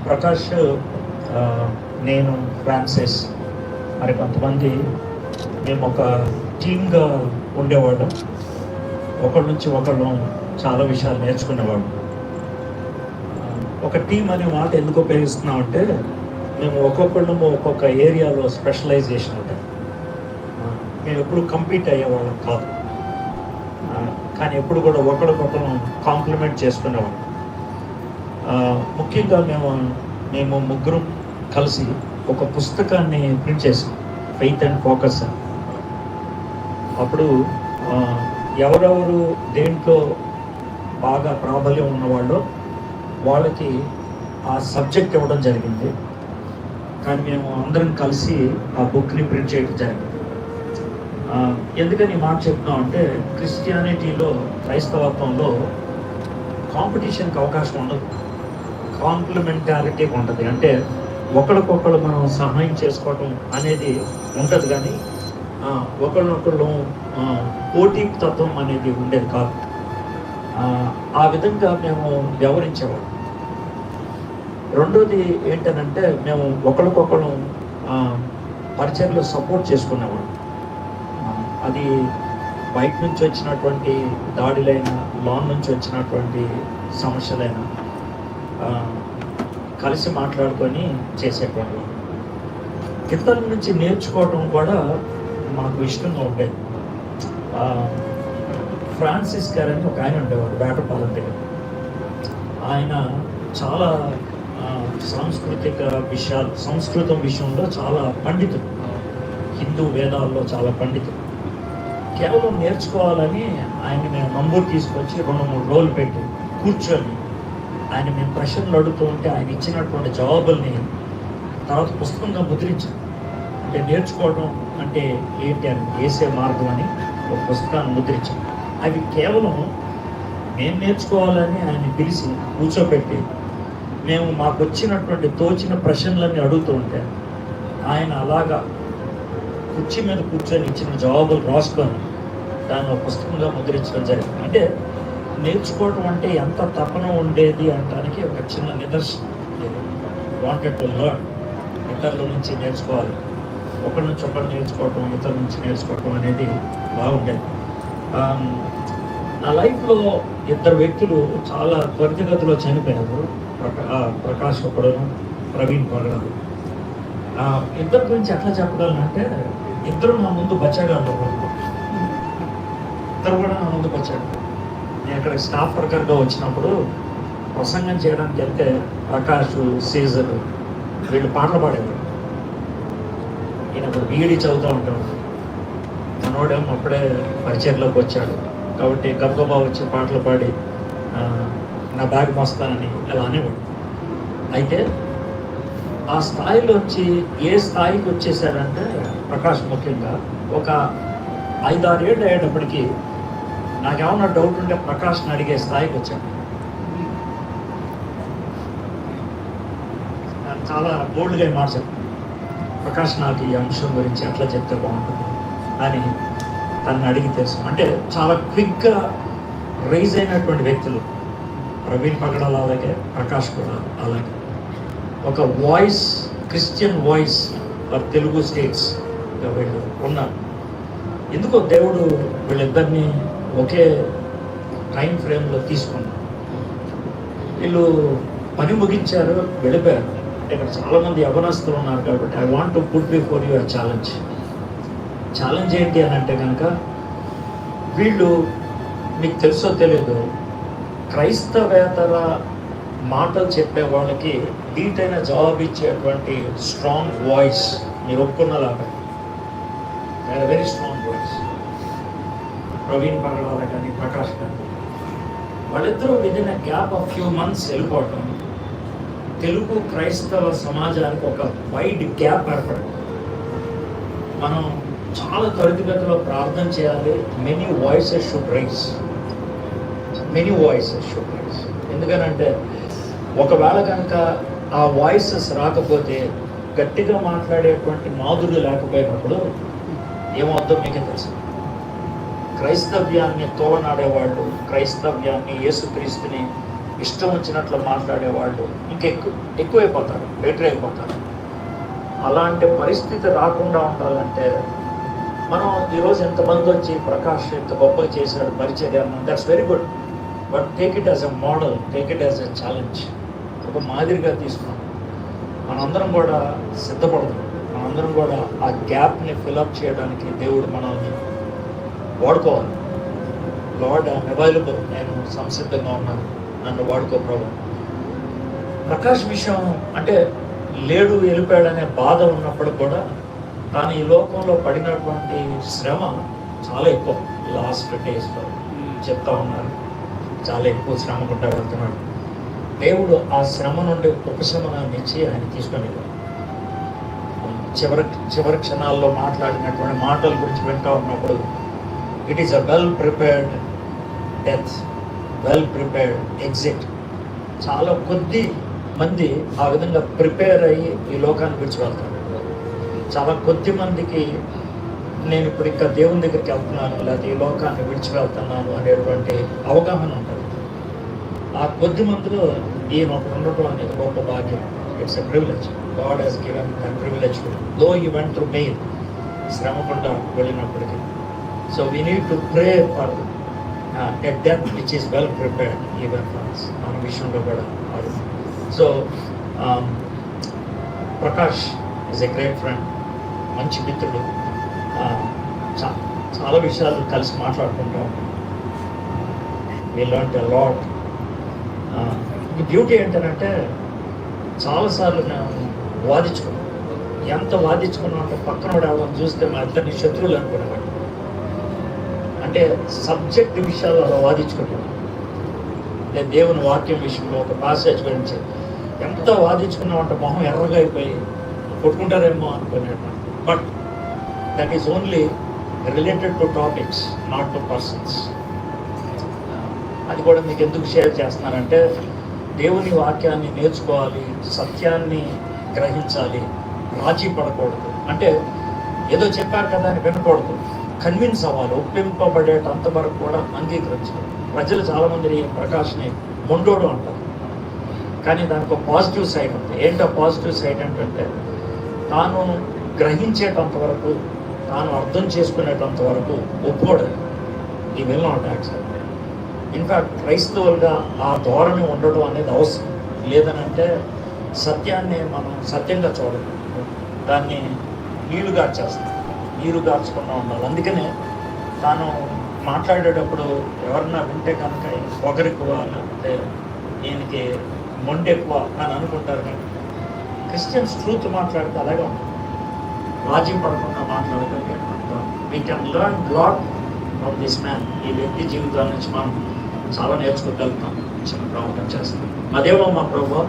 ప్రకాష్, నేను, ఫ్రాన్సిస్, మరి కొంతమంది మేము ఒక టీమ్గా ఉండేవాళ్ళం. ఒకళ్ళ నుంచి ఒకళ్ళు చాలా విషయాలు నేర్చుకునేవాళ్ళం. ఒక టీం అనే మాట ఎందుకు ఉపయోగిస్తున్నామంటే మేము ఒక్కొక్కళ్ళము ఒక్కొక్క ఏరియాలో స్పెషలైజేషన్ ఉంటాం. మేము ఎప్పుడు కంపీట్ అయ్యేవాళ్ళం కాదు, కానీ ఎప్పుడు కూడా ఒకరికొకరు కాంప్లిమెంట్ చేసుకునేవాళ్ళం. ముఖ్యంగా మేము ముగ్గురం కలిసి ఒక పుస్తకాన్ని ప్రింట్ చేసాం, ఫెయిత్ అండ్ ఫోకస్ అని. అప్పుడు ఎవరెవరు దేంట్లో బాగా ప్రాబల్యం ఉన్నవాళ్ళో వాళ్ళకి ఆ సబ్జెక్ట్ ఇవ్వడం జరిగింది. కానీ మేము అందరం కలిసి ఆ బుక్ని ప్రింట్ చేయడం జరిగింది. ఎందుకని ఈ మాట చెప్తున్నాం అంటే, క్రిస్టియానిటీలో, క్రైస్తవత్వంలో కాంపిటీషన్కి అవకాశం ఉండదు, కాంప్లిమెంటారిటీ ఉంటుంది. అంటే ఒకరికొకరు మనం సహాయం చేసుకోవటం అనేది ఉంటుంది, కానీ ఒకళ్ళనొకళ్ళు పోటీ తత్వం అనేది ఉండేది కాదు. ఆ విధంగా మేము వ్యవహరించేవాళ్ళం. రెండోది ఏంటనంటే, మేము ఒకరికొకరు పరిచయంలో సపోర్ట్ చేసుకునేవాళ్ళం. అది బయట నుంచి వచ్చినటువంటి దాడులైనా, లాన్ నుంచి వచ్చినటువంటి సమస్యలైనా కలిసి మాట్లాడుకొని చేసేటువంటి ఇతరుల నుంచి నేర్చుకోవడం కూడా మాకు ఇష్టంగా ఉండేది. ఫ్రాన్సిస్ గారు అని ఒక ఆయన ఉండేవాడు వేటపాలెం దగ్గర. ఆయన చాలా సాంస్కృతిక విషయాలు, సంస్కృతం విషయంలో చాలా పండితుడు, హిందూ వేదాల్లో చాలా పండితుడు. కేవలం నేర్చుకోవాలని ఆయన మేము నంబూరు తీసుకొచ్చి 2-3 రోజులు పెట్టి కూర్చొని ఆయన మేము ప్రశ్నలు అడుగుతూ ఉంటే ఆయన ఇచ్చినటువంటి జవాబుల్ని తర్వాత పుస్తకంగా ముద్రించాం. అంటే నేర్చుకోవడం అంటే ఏంటి అని, వేసే మార్గం అని ఒక పుస్తకాన్ని ముద్రించాం. అవి కేవలం మేము నేర్చుకోవాలని ఆయన పిలిచి కూర్చోబెట్టి మేము మాకు వచ్చినటువంటి తోచిన ప్రశ్నలన్నీ అడుగుతూ ఉంటే ఆయన అలాగా కుర్చీ మీద కూర్చొని ఇచ్చిన జవాబులు రాసుకొని దాన్ని ఒక పుస్తకంగా ముద్రించడం జరిగింది. అంటే నేర్చుకోవడం అంటే ఎంత తపన ఉండేది అనడానికి ఒక చిన్న నిదర్శనం. వాంటెడ్ టు లెర్న్, ఇతరుల నుంచి నేర్చుకోవాలి, ఒకరి నుంచి ఒకరు నేర్చుకోవటం, ఇతరుల నుంచి నేర్చుకోవటం అనేది బాగుండేది. నా లైఫ్లో 2 వ్యక్తులు చాలా త్వరితగతిలో చనిపోయారు. ప్రకాష్ ఒకడును, ప్రవీణ్ పగడను. ఇద్దరి గురించి ఎట్లా చెప్పగలనంటే, ఇద్దరు నా ముందు బచ్చాగాళ్ళు. ఇద్దరు కూడా నా ముందు బచ్చాడు. నేను ఇక్కడ స్టాఫ్ వర్కర్గా వచ్చినప్పుడు ప్రసంగం చేయడానికి వెళ్తే ప్రకాష్, సీజర్ వీళ్ళు పాటలు పాడేవాడు. ఈయన ఇప్పుడు బీఈడీ చదువుతూ ఉంటాడు. మనోడేమో అప్పుడే పరిచయంలోకి వచ్చాడు కాబట్టి గబగబా వచ్చి పాటలు పాడి నా బ్యాగ్ మోస్తానని అలా అనేవాడు. అయితే ఆ స్థాయిలోంచి ఏ స్థాయికి వచ్చేసారంటే, ప్రకాష్ ముఖ్యంగా ఒక 5-6 ఏళ్ళు అయ్యేటప్పటికి నాకేమన్నా డౌట్ ఉంటే ప్రకాష్ని అడిగే స్థాయికి వచ్చాను. చాలా బోల్డ్గా మార్చాను. ప్రకాష్ నాకు ఈ అంశం గురించి ఎట్లా చెప్తే బాగుంటుంది అని తనని అడిగి తెలుసు. అంటే చాలా క్విక్గా రైజ్ అయినటువంటి వ్యక్తులు. ప్రవీణ్ పగడాల అలాగే, ప్రకాష్ కూడా అలాగే. ఒక voice, Christian voice for Telugu states వీళ్ళు ఉన్నారు. ఎందుకో దేవుడు వీళ్ళిద్దరినీ ఒకే టైం ఫ్రేమ్లో తీసుకున్నారు. వీళ్ళు పని ముగించారు, వెళ్ళిపోయారు. ఇక్కడ చాలామంది యవనస్తులు ఉన్నారు కాబట్టి I want to put before your challenge. Challenge ఏంటి అని అంటే కనుక, వీళ్ళు మీకు తెలుసో తెలియదు, క్రైస్తవేతర మాటలు చెప్పే వాళ్ళకి ధీటైన జవాబు ఇచ్చేటువంటి స్ట్రాంగ్ వాయిస్ మీరు ఒప్పుకున్నలాగా, వెరీ స్ట్రాంగ్ వాయిస్. ప్రవీణ్ పగడాల కానీ, ప్రకాష్ కానీ, వాళ్ళిద్దరూ within a gap of few months వెళ్ళిపోవటం తెలుగు క్రైస్తవ సమాజానికి ఒక వైడ్ గ్యాప్ ఏర్పడింది. మనం చాలా త్వరితగతిలో ప్రార్థన చేయాలి. Many voices should rise, many voices should rise. ఎందుకనంటే ఒకవేళ కనుక ఆ వాయిసెస్ రాకపోతే, గట్టిగా మాట్లాడేటువంటి నాదుడు లేకపోయినప్పుడు ఏమవుతుందో మీకే తెలుసు. క్రైస్తవ్యాన్ని తోలనాడేవాళ్ళు, క్రైస్తవ్యాన్ని, యేసుక్రీస్తుని ఇష్టం వచ్చినట్లు మాట్లాడేవాళ్ళు ఎక్కువైపోతారు, బెటర్ అయిపోతారు. అలాంటి పరిస్థితి రాకుండా ఉండాలంటే మనం ఈరోజు ఎంతమంది వచ్చి ప్రకాష్ ఎంత గొప్పగా చేశాడు పరిచర్య, that's very good. But take it as a model, take it as a challenge. ఒక మాదిరిగా తీసుకున్నాం. మనందరం కూడా సిద్ధపడతాం. మనందరం కూడా ఆ గ్యాప్ని ఫిల్అప్ చేయడానికి దేవుడు మనల్ని వాడుకోవాలి. లార్డ్ ఐఎమ్ అవైలబుల్, నేను సంసిద్ధంగా ఉన్నాను, నన్ను వాడుకో ప్రభు. ప్రకాష్ విషయం అంటే లేడు, వెళ్ళిపోయాడనే బాధ ఉన్నప్పుడు కూడా తాను ఈ లోకంలో పడినటువంటి శ్రమ చాలా ఎక్కువ. లాస్ట్ డేస్లో చెప్తా ఉన్నారు, చాలా ఎక్కువ శ్రమ గుండా వెళ్తున్నాడు. దేవుడు ఆ శ్రమ నుండి ఉపశమనాన్ని ఇచ్చి ఆయన తీసుకొని చివరి క్షణాల్లో మాట్లాడినటువంటి మాటల గురించి వింటా ఉన్నప్పుడు it is a well prepared death, well prepared exit. చాలా కొద్ది మంది ఆ విధంగా ప్రిపేర్ అయ్యి ఈ లోకాన్ని విడిచి వెళ్తారు. చాలా కొద్ది మందికి నేను ఇప్పుడు ఇంకా దేవుని దగ్గరికి వెళ్తున్నాను, లేకపోతే ఈ లోకాన్ని విడిచి వెళ్తున్నాను అనేటువంటి అవగాహన ఉంటుంది. ఆ కొద్ది మందిలో ఈయన ఒకటి ఉండటం అనేది గొప్ప భాగ్యం. It's a privilege. God has given a privilege though you went through pain, శ్రమకుండా వెళ్ళినప్పటికీ. So we need to pray for a death which is well prepared even for us. మన విషయంలో కూడా so Prakash is a great friend, మంచి మిత్రుడు. చాలా విషయాలు కలిసి మాట్లాడుకుంటాం. We learned a lot. ఈ బ్యూటీ ఏంటంటే చాలాసార్లు మేము వాదించుకున్నాం. ఎంత వాదించుకున్నాం అంటే పక్కన ఎవరైనా చూస్తే మా ఇద్దరిని శత్రువులు అనుకునేవాడు. అంటే సబ్జెక్ట్ విషయాలు అలా వాదించుకుంటాం. అంటే దేవుని వాక్యం విషయంలో ఒక పాసేజ్ గురించి ఎంత వాదించుకున్నామంటే మొహం ఎర్రగా అయిపోయి కొట్టుకుంటారేమో అనుకునేవాడు. But that is only related to topics, not to persons. అది కూడా మీకు ఎందుకు షేర్ చేస్తున్నానంటే దేవుని వాక్యాన్ని నేర్చుకోవాలి, సత్యాన్ని గ్రహించాలి, రాజీ పడకూడదు. అంటే ఏదో చెప్పారు కదా అని వినకూడదు, కన్విన్స్ అవ్వాలి, ఒప్పింపబడేటంత వరకు కూడా అంగీకరించాలి. ప్రజలు చాలామంది ప్రకాష్ని మొండోడు అంటారు, కానీ దానికి ఒక పాజిటివ్ సైడ్ ఉంది. ఏంటో పాజిటివ్ సైడ్ ఏంటంటే తాను గ్రహించేటంత వరకు, తాను అర్థం చేసుకునేటంత వరకు ఒప్పుకోడు. ఈ విల్ నాట్ యాక్సెప్ట్. ఇన్ఫ్యాక్ట్ క్రైస్తవులుగా ఆ ధోరణి ఉండడం అనేది అవసరం. లేదనంటే సత్యాన్ని మనం సత్యంగా చూడదు, దాన్ని నీళ్లు గార్చేస్తాం, నీరు గార్చకుండా ఉండాలి. అందుకనే తాను మాట్లాడేటప్పుడు ఎవరన్నా వింటే కనుక పొగరెక్కువ, లేకపోతే ఈయనకి మొండి ఎక్కువ అని అనుకుంటారు. కానీ క్రిస్టియన్స్ ట్రూత్ మాట్లాడితే అలాగే ఉంటుంది, రాజీ పడకుండా మాట్లాడగలిగేటప్పుడు. We can learn lot from this man. ఈ వ్యక్తి జీవితాల నుంచి మనం చాలా నేర్చుకోగలుగుతాం. చిన్న ప్రాముఖ్యం చేస్తాం. అదేమో మా ప్రభు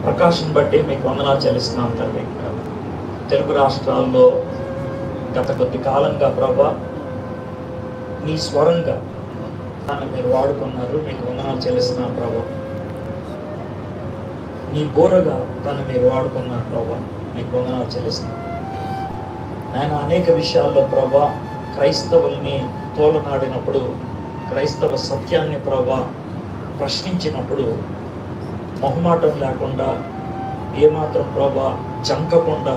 ప్రకాశం బట్టి మీకు వందనాలు చెల్లిస్తున్నాం తండ్రి. తెలుగు రాష్ట్రాల్లో గత కొద్ది కాలంగా ప్రభా మీ స్వరంగా తను మీరు వాడుకున్నారు, మీకు వందనాలు చెల్లిస్తున్నాం ప్రభా. మీ బోరగా తను మీరు వాడుకున్నారు ప్రభా, మీకు వందనాలు చెల్లిస్తున్నాం. ఆయన అనేక విషయాల్లో ప్రభా క్రైస్తవుల్ని తోలనాడినప్పుడు, క్రైస్తవ సత్యాన్ని ప్రభా ప్రశ్నించినప్పుడు మొహమాటం లేకుండా, ఏమాత్రం ప్రభా జంకకుండా,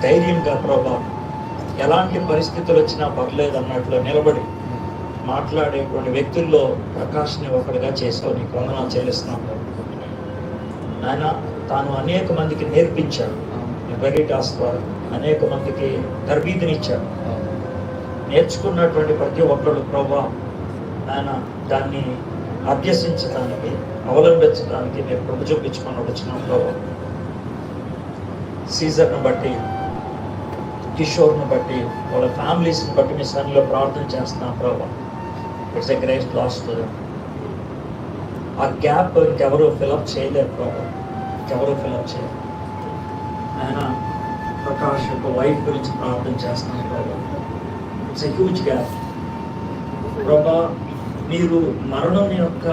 ధైర్యంగా ప్రభా ఎలాంటి పరిస్థితులు వచ్చినా పర్లేదు అన్నట్లు నిలబడి మాట్లాడేటువంటి వ్యక్తుల్లో ప్రకాష్ని ఒకటిగా చేసావు, నీకు వందనాలు చెల్లిస్తున్నాం. ఆయన తాను అనేక మందికి నేర్పించాడు, వెరిటాస్ ద్వారా అనేక మందికి తరబీదునిచ్చాడు. నేర్చుకున్నటువంటి ప్రతి ఒక్కరు ప్రభా ఆయన దాన్ని అభ్యసించడానికి, అవలంబించడానికి నేను ప్రభు చూపించుకొని వచ్చినాం ప్రభా. సీజర్ను బట్టి, కిషోర్ను బట్టి, వాళ్ళ ఫ్యామిలీస్ని బట్టి మీ సన్నిలో ప్రార్థన చేస్తున్నాం ప్రభా. It's a great loss to them. ఆ గ్యాప్ ఇంకెవరు ఫిలప్ చేయలేరు ప్రభా, ఇంకెవరు ఫిలప్ చేయలేరు. ఆయన ప్రకాష్ యొక్క వైఫ్ గురించి ప్రార్థన చేస్తున్నాం ప్రభా. ఇట్స్ ఎ హ్యూజ్ గ్యాప్ ప్రభా. మీరు మరణం యొక్క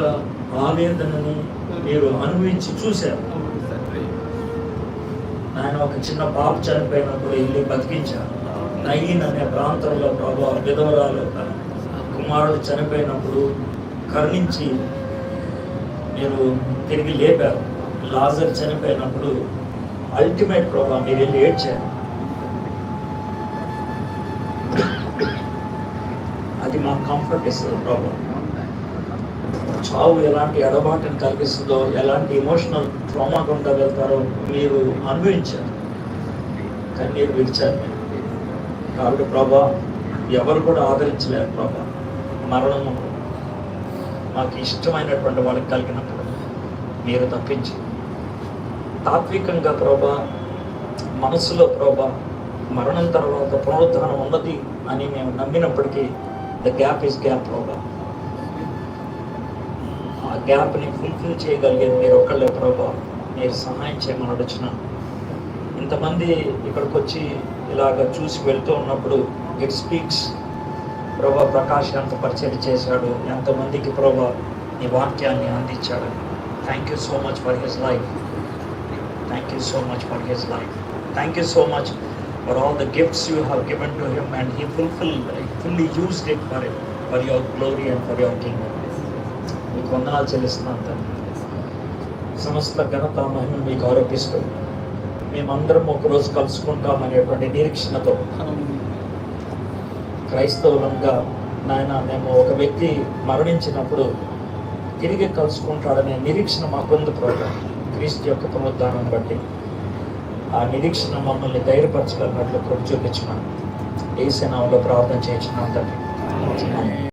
ఆవేదనని మీరు అనుభవించి చూశారు. ఆయన ఒక చిన్న పాప చనిపోయినప్పుడు వెళ్ళి బతికించారు. నయీన్ అనే ప్రాంతంలో ప్రభా విధవరాలు కుమారుడు చనిపోయినప్పుడు కరుణించి మీరు తిరిగి లేపారు. లాజర్ చనిపోయినప్పుడు అల్టిమేట్ ప్రభా మీరు వెళ్ళి ఏడ్చారు. అది మాకు కంఫర్ట్ ఇస్తుంది ప్రభా. చావు ఎలాంటి ఎడబాటుని కలిగిస్తుందో, ఎలాంటి ఎమోషనల్ ట్రామా గుండా వెళ్తారో మీరు అనుభవించారు, కన్నీరు విడిచారు. కాబట్టి ప్రభా ఎవరు కూడా ఆదరించలేరు ప్రభా. మరణము మాకు ఇష్టమైనటువంటి వాళ్ళకి కలిగినప్పుడు మీరు తప్పించి తాత్వికంగా ప్రభా, మనసులో ప్రభా మరణం తర్వాత పునరుద్ధరణ ఉన్నది అని మేము నమ్మినప్పటికీ ద గ్యాప్ ఈస్ గ్యాప్ ప్రభా. ఆ గ్యాప్ని ఫుల్ఫిల్ చేయగలిగేది మీరు ఒక్కళ్ళే ప్రభా. మీరు సహాయం చేయమని అడుగుతున్నాను. ఇంతమంది ఇక్కడికి వచ్చి ఇలాగ చూసి వెళ్తూ ఉన్నప్పుడు ఇట్ స్పీక్స్ ప్రభా. ప్రకాష్ ఎంత పరిచయం చేశాడు, ఎంతమందికి ప్రభా నీ వాక్యాన్ని అందించాడు. Thank you so much for his life. Thank you so much for his life. Thank you so much for all the gifts you have given to him and he fully used it for your glory and for your Kingdom. మీకు వందనాలు చెల్లిస్తున్నాను తండ్రి. సమస్త ఘనత మహిమ మీకు ఆరోపిస్తూ మేమందరం ఒకరోజు కలుసుకుంటామనేటువంటి నిరీక్షణతో క్రైస్తవులంగా నాయన మేము ఒక వ్యక్తి మరణించినప్పుడు తిరిగి కలుసుకుంటాడనే నిరీక్షణ మాకుంది ప్రభు. క్రీస్తు యొక్క పునరుద్ధానం బట్టి ఆ నిరీక్షణ మమ్మల్ని ధైర్యపరచగలిగినట్లు కృప చూపించమని యేసు నామములో ప్రార్థన చేయించున్నాం తండ్రి.